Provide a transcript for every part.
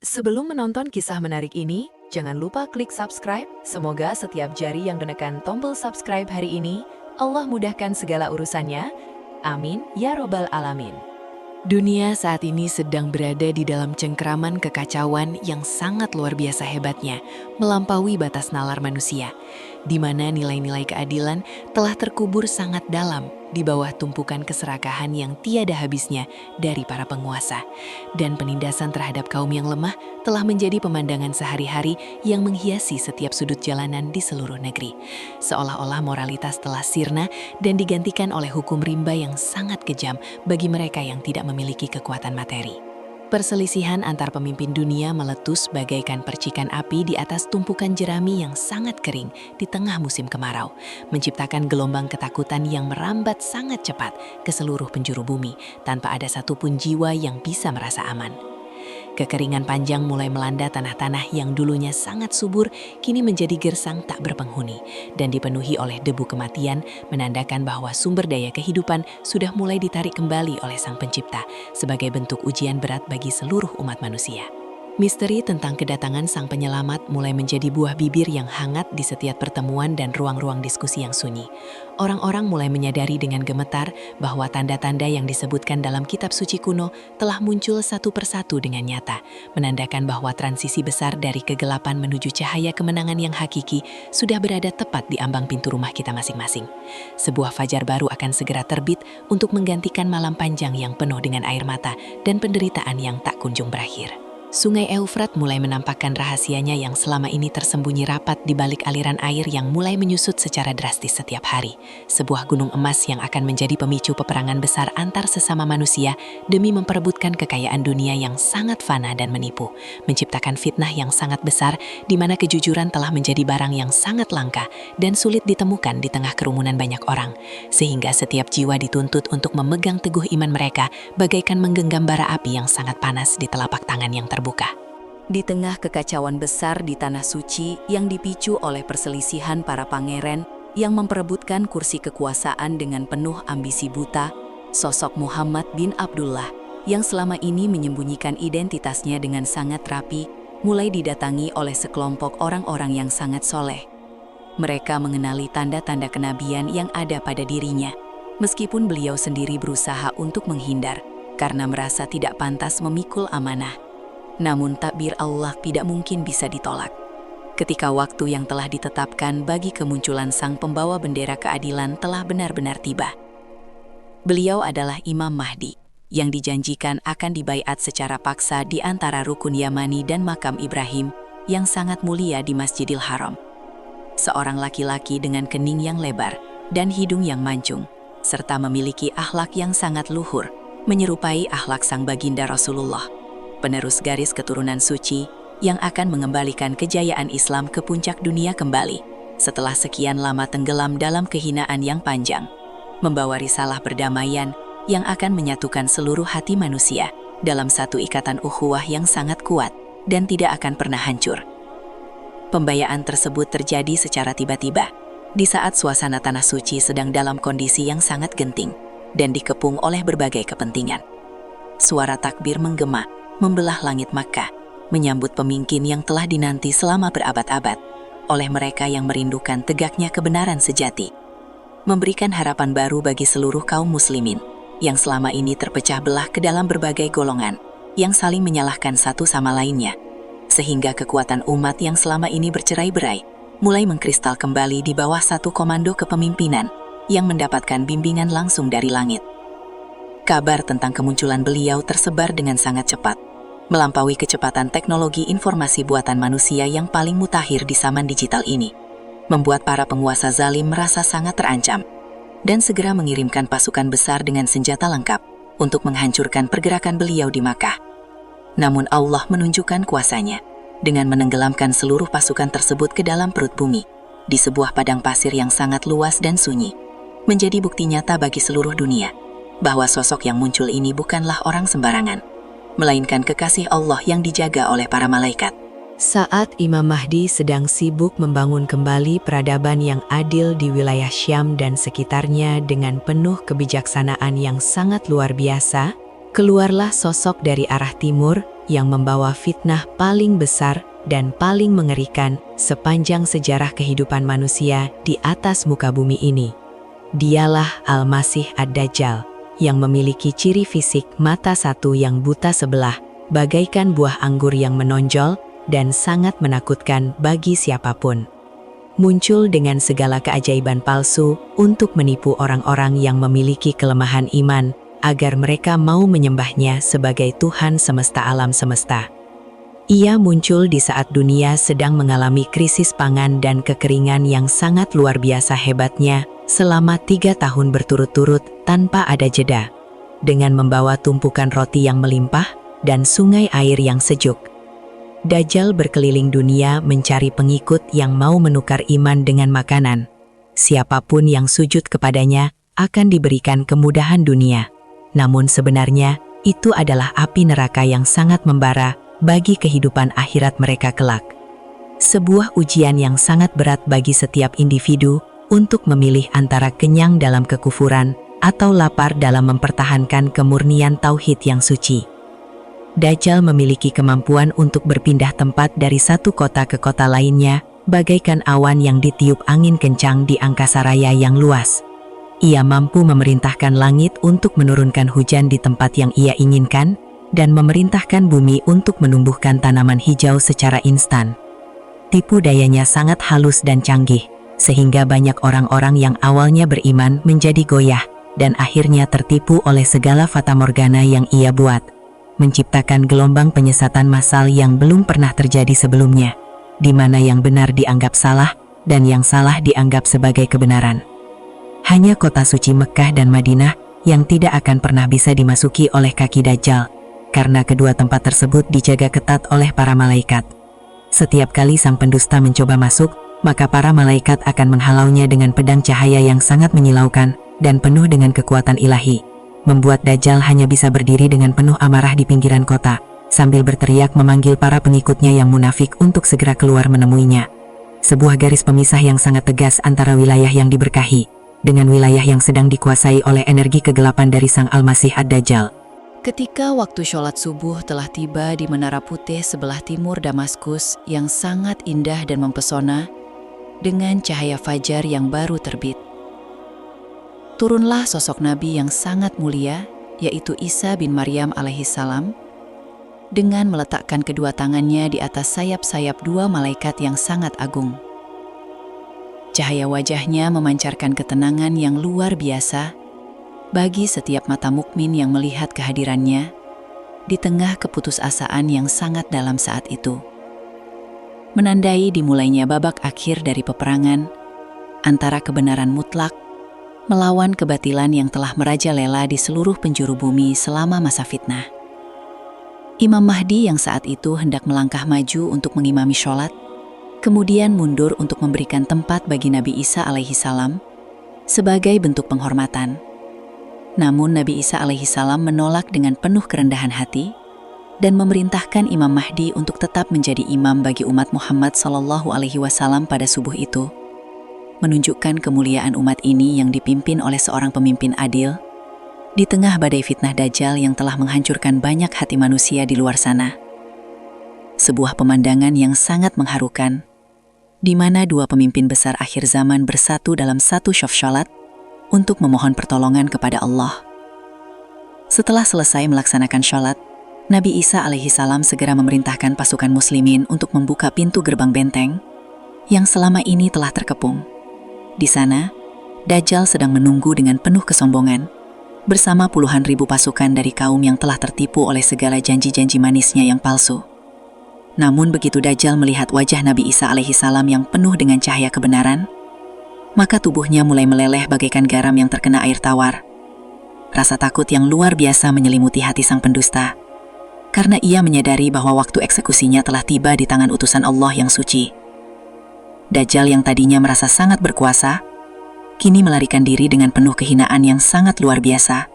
Sebelum menonton kisah menarik ini, jangan lupa klik subscribe. Semoga setiap jari yang menekan tombol subscribe hari ini, Allah mudahkan segala urusannya. Amin, ya robbal alamin. Dunia saat ini sedang berada di dalam cengkeraman kekacauan yang sangat luar biasa hebatnya, melampaui batas nalar manusia, di mana nilai-nilai keadilan telah terkubur sangat dalam di bawah tumpukan keserakahan yang tiada habisnya dari para penguasa. Dan penindasan terhadap kaum yang lemah telah menjadi pemandangan sehari-hari yang menghiasi setiap sudut jalanan di seluruh negeri. Seolah-olah moralitas telah sirna dan digantikan oleh hukum rimba yang sangat kejam bagi mereka yang tidak memiliki kekuatan materi. Perselisihan antar pemimpin dunia meletus bagaikan percikan api di atas tumpukan jerami yang sangat kering di tengah musim kemarau, menciptakan gelombang ketakutan yang merambat sangat cepat ke seluruh penjuru bumi tanpa ada satupun jiwa yang bisa merasa aman. Kekeringan panjang mulai melanda tanah-tanah yang dulunya sangat subur, kini menjadi gersang tak berpenghuni dan dipenuhi oleh debu kematian, menandakan bahwa sumber daya kehidupan sudah mulai ditarik kembali oleh Sang Pencipta sebagai bentuk ujian berat bagi seluruh umat manusia. Misteri tentang kedatangan Sang Penyelamat mulai menjadi buah bibir yang hangat di setiap pertemuan dan ruang-ruang diskusi yang sunyi. Orang-orang mulai menyadari dengan gemetar bahwa tanda-tanda yang disebutkan dalam kitab suci kuno telah muncul satu persatu dengan nyata, menandakan bahwa transisi besar dari kegelapan menuju cahaya kemenangan yang hakiki sudah berada tepat di ambang pintu rumah kita masing-masing. Sebuah fajar baru akan segera terbit untuk menggantikan malam panjang yang penuh dengan air mata dan penderitaan yang tak kunjung berakhir. Sungai Eufrat mulai menampakkan rahasianya yang selama ini tersembunyi rapat di balik aliran air yang mulai menyusut secara drastis setiap hari. Sebuah gunung emas yang akan menjadi pemicu peperangan besar antar sesama manusia demi memperebutkan kekayaan dunia yang sangat fana dan menipu, menciptakan fitnah yang sangat besar di mana kejujuran telah menjadi barang yang sangat langka dan sulit ditemukan di tengah kerumunan banyak orang, sehingga setiap jiwa dituntut untuk memegang teguh iman mereka bagaikan menggenggam bara api yang sangat panas di telapak tangan yang terbuka. Di tengah kekacauan besar di Tanah Suci yang dipicu oleh perselisihan para pangeran yang memperebutkan kursi kekuasaan dengan penuh ambisi buta, sosok Muhammad bin Abdullah yang selama ini menyembunyikan identitasnya dengan sangat rapi, mulai didatangi oleh sekelompok orang-orang yang sangat soleh. Mereka mengenali tanda-tanda kenabian yang ada pada dirinya, meskipun beliau sendiri berusaha untuk menghindar karena merasa tidak pantas memikul amanah. Namun takdir Allah tidak mungkin bisa ditolak. Ketika waktu yang telah ditetapkan bagi kemunculan Sang Pembawa Bendera Keadilan telah benar-benar tiba. Beliau adalah Imam Mahdi, yang dijanjikan akan dibaiat secara paksa di antara Rukun Yamani dan Makam Ibrahim yang sangat mulia di Masjidil Haram. Seorang laki-laki dengan kening yang lebar dan hidung yang mancung, serta memiliki akhlak yang sangat luhur, menyerupai akhlak Sang Baginda Rasulullah, penerus garis keturunan suci yang akan mengembalikan kejayaan Islam ke puncak dunia kembali setelah sekian lama tenggelam dalam kehinaan yang panjang, membawa risalah perdamaian yang akan menyatukan seluruh hati manusia dalam satu ikatan ukhuwah yang sangat kuat dan tidak akan pernah hancur. Pembayaan tersebut terjadi secara tiba-tiba di saat suasana Tanah Suci sedang dalam kondisi yang sangat genting dan dikepung oleh berbagai kepentingan. Suara takbir menggema membelah langit Makkah, menyambut pemimpin yang telah dinanti selama berabad-abad oleh mereka yang merindukan tegaknya kebenaran sejati, memberikan harapan baru bagi seluruh kaum muslimin yang selama ini terpecah belah ke dalam berbagai golongan yang saling menyalahkan satu sama lainnya, sehingga kekuatan umat yang selama ini bercerai-berai mulai mengkristal kembali di bawah satu komando kepemimpinan yang mendapatkan bimbingan langsung dari langit. Kabar tentang kemunculan beliau tersebar dengan sangat cepat, melampaui kecepatan teknologi informasi buatan manusia yang paling mutakhir di zaman digital ini, membuat para penguasa zalim merasa sangat terancam, dan segera mengirimkan pasukan besar dengan senjata lengkap untuk menghancurkan pergerakan beliau di Makkah. Namun Allah menunjukkan kuasanya, dengan menenggelamkan seluruh pasukan tersebut ke dalam perut bumi, di sebuah padang pasir yang sangat luas dan sunyi, menjadi bukti nyata bagi seluruh dunia, bahwa sosok yang muncul ini bukanlah orang sembarangan, melainkan kekasih Allah yang dijaga oleh para malaikat. Saat Imam Mahdi sedang sibuk membangun kembali peradaban yang adil di wilayah Syam dan sekitarnya dengan penuh kebijaksanaan yang sangat luar biasa, keluarlah sosok dari arah timur yang membawa fitnah paling besar dan paling mengerikan sepanjang sejarah kehidupan manusia di atas muka bumi ini. Dialah Al-Masih Ad-Dajjal, yang memiliki ciri fisik mata satu yang buta sebelah, bagaikan buah anggur yang menonjol dan sangat menakutkan bagi siapapun. Muncul dengan segala keajaiban palsu untuk menipu orang-orang yang memiliki kelemahan iman, agar mereka mau menyembahnya sebagai Tuhan semesta alam semesta. Ia muncul di saat dunia sedang mengalami krisis pangan dan kekeringan yang sangat luar biasa hebatnya selama 3 tahun berturut-turut tanpa ada jeda, dengan membawa tumpukan roti yang melimpah dan sungai air yang sejuk. Dajjal berkeliling dunia mencari pengikut yang mau menukar iman dengan makanan. Siapapun yang sujud kepadanya akan diberikan kemudahan dunia. Namun sebenarnya itu adalah api neraka yang sangat membara bagi kehidupan akhirat mereka kelak. Sebuah ujian yang sangat berat bagi setiap individu untuk memilih antara kenyang dalam kekufuran atau lapar dalam mempertahankan kemurnian tauhid yang suci. Dajjal memiliki kemampuan untuk berpindah tempat dari satu kota ke kota lainnya, bagaikan awan yang ditiup angin kencang di angkasa raya yang luas. Ia mampu memerintahkan langit untuk menurunkan hujan di tempat yang ia inginkan, dan memerintahkan bumi untuk menumbuhkan tanaman hijau secara instan. Tipu dayanya sangat halus dan canggih, sehingga banyak orang-orang yang awalnya beriman menjadi goyah, dan akhirnya tertipu oleh segala fatamorgana yang ia buat, menciptakan gelombang penyesatan massal yang belum pernah terjadi sebelumnya, di mana yang benar dianggap salah, dan yang salah dianggap sebagai kebenaran. Hanya kota suci Mekkah dan Madinah yang tidak akan pernah bisa dimasuki oleh kaki Dajjal, karena kedua tempat tersebut dijaga ketat oleh para malaikat. Setiap kali sang pendusta mencoba masuk, maka para malaikat akan menghalaunya dengan pedang cahaya yang sangat menyilaukan dan penuh dengan kekuatan ilahi, membuat Dajjal hanya bisa berdiri dengan penuh amarah di pinggiran kota, sambil berteriak memanggil para pengikutnya yang munafik untuk segera keluar menemuinya. Sebuah garis pemisah yang sangat tegas antara wilayah yang diberkahi dengan wilayah yang sedang dikuasai oleh energi kegelapan dari sang Al-Masih Ad-Dajjal. Ketika waktu sholat subuh telah tiba di Menara Putih sebelah timur Damaskus yang sangat indah dan mempesona, dengan cahaya fajar yang baru terbit, turunlah sosok Nabi yang sangat mulia, yaitu Isa bin Maryam alaihissalam, dengan meletakkan kedua tangannya di atas sayap-sayap dua malaikat yang sangat agung. Cahaya wajahnya memancarkan ketenangan yang luar biasa bagi setiap mata mukmin yang melihat kehadirannya di tengah keputusasaan yang sangat dalam saat itu. Menandai dimulainya babak akhir dari peperangan antara kebenaran mutlak melawan kebatilan yang telah merajalela di seluruh penjuru bumi selama masa fitnah. Imam Mahdi yang saat itu hendak melangkah maju untuk mengimami sholat, kemudian mundur untuk memberikan tempat bagi Nabi Isa alaihissalam sebagai bentuk penghormatan. Namun Nabi Isa alaihissalam menolak dengan penuh kerendahan hati dan memerintahkan Imam Mahdi untuk tetap menjadi imam bagi umat Muhammad sallallahu alaihi wasallam pada subuh itu, menunjukkan kemuliaan umat ini yang dipimpin oleh seorang pemimpin adil di tengah badai fitnah Dajjal yang telah menghancurkan banyak hati manusia di luar sana. Sebuah pemandangan yang sangat mengharukan, di mana dua pemimpin besar akhir zaman bersatu dalam satu syaf sholat untuk memohon pertolongan kepada Allah. Setelah selesai melaksanakan sholat, Nabi Isa alaihissalam segera memerintahkan pasukan muslimin untuk membuka pintu gerbang benteng yang selama ini telah terkepung. Di sana, Dajjal sedang menunggu dengan penuh kesombongan bersama puluhan ribu pasukan dari kaum yang telah tertipu oleh segala janji-janji manisnya yang palsu. Namun begitu Dajjal melihat wajah Nabi Isa alaihissalam yang penuh dengan cahaya kebenaran, maka tubuhnya mulai meleleh bagaikan garam yang terkena air tawar. Rasa takut yang luar biasa menyelimuti hati sang pendusta, karena ia menyadari bahwa waktu eksekusinya telah tiba di tangan utusan Allah yang suci. Dajjal yang tadinya merasa sangat berkuasa, kini melarikan diri dengan penuh kehinaan yang sangat luar biasa,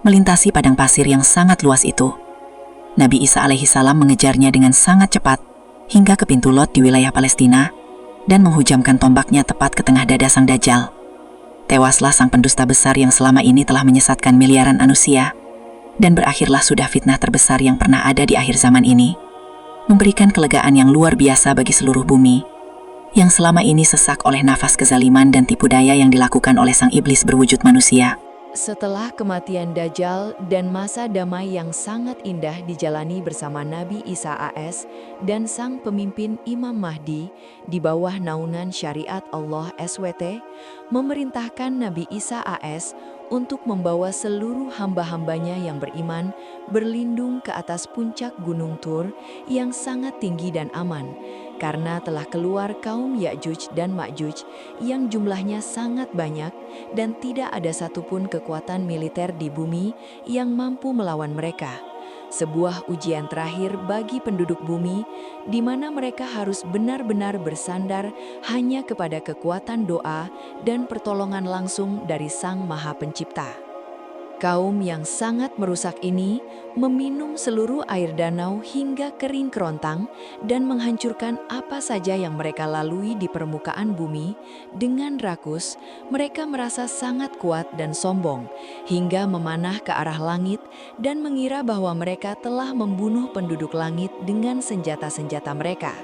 melintasi padang pasir yang sangat luas itu. Nabi Isa alaihissalam mengejarnya dengan sangat cepat, hingga ke pintu Lot di wilayah Palestina, dan menghujamkan tombaknya tepat ke tengah dada sang Dajjal. Tewaslah sang pendusta besar yang selama ini telah menyesatkan miliaran manusia, Dan berakhirlah sudah fitnah terbesar yang pernah ada di akhir zaman ini, memberikan kelegaan yang luar biasa bagi seluruh bumi, yang selama ini sesak oleh nafas kezaliman dan tipu daya yang dilakukan oleh sang iblis berwujud manusia. Setelah kematian Dajjal dan masa damai yang sangat indah dijalani bersama Nabi Isa AS dan sang pemimpin Imam Mahdi di bawah naungan syariat Allah SWT, memerintahkan Nabi Isa AS untuk membawa seluruh hamba-hambanya yang beriman berlindung ke atas puncak Gunung Tur yang sangat tinggi dan aman, karena telah keluar kaum Ya'juj dan Ma'juj yang jumlahnya sangat banyak dan tidak ada satupun kekuatan militer di bumi yang mampu melawan mereka. Sebuah ujian terakhir bagi penduduk bumi, di mana mereka harus benar-benar bersandar hanya kepada kekuatan doa dan pertolongan langsung dari Sang Maha Pencipta. Kaum yang sangat merusak ini meminum seluruh air danau hingga kering kerontang dan menghancurkan apa saja yang mereka lalui di permukaan bumi. Dengan rakus, mereka merasa sangat kuat dan sombong hingga memanah ke arah langit dan mengira bahwa mereka telah membunuh penduduk langit dengan senjata-senjata mereka.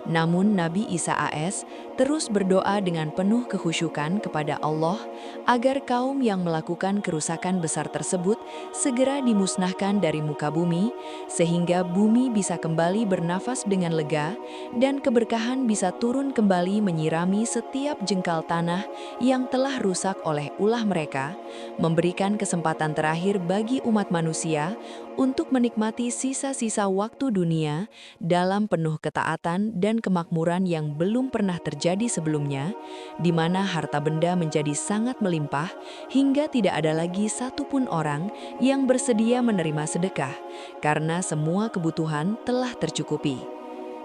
Namun Nabi Isa AS terus berdoa dengan penuh kekhusyukan kepada Allah agar kaum yang melakukan kerusakan besar tersebut segera dimusnahkan dari muka bumi, sehingga bumi bisa kembali bernafas dengan lega dan keberkahan bisa turun kembali menyirami setiap jengkal tanah yang telah rusak oleh ulah mereka, memberikan kesempatan terakhir bagi umat manusia untuk menikmati sisa-sisa waktu dunia dalam penuh ketaatan dan kemakmuran yang belum pernah terjadi sebelumnya, di mana harta benda menjadi sangat melimpah hingga tidak ada lagi satupun orang yang bersedia menerima sedekah, karena semua kebutuhan telah tercukupi.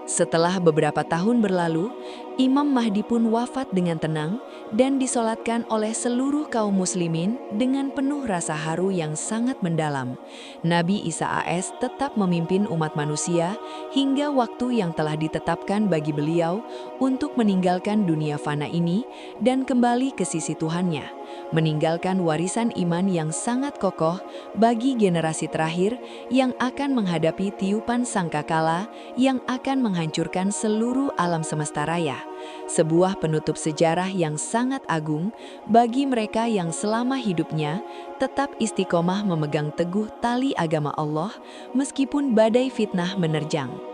Setelah beberapa tahun berlalu, Imam Mahdi pun wafat dengan tenang dan disolatkan oleh seluruh kaum muslimin dengan penuh rasa haru yang sangat mendalam. Nabi Isa AS tetap memimpin umat manusia hingga waktu yang telah ditetapkan bagi beliau untuk meninggalkan dunia fana ini dan kembali ke sisi Tuhannya, meninggalkan warisan iman yang sangat kokoh bagi generasi terakhir yang akan menghadapi tiupan sangkakala yang akan menghancurkan seluruh alam semesta raya. Sebuah penutup sejarah yang sangat agung bagi mereka yang selama hidupnya tetap istiqomah memegang teguh tali agama Allah meskipun badai fitnah menerjang.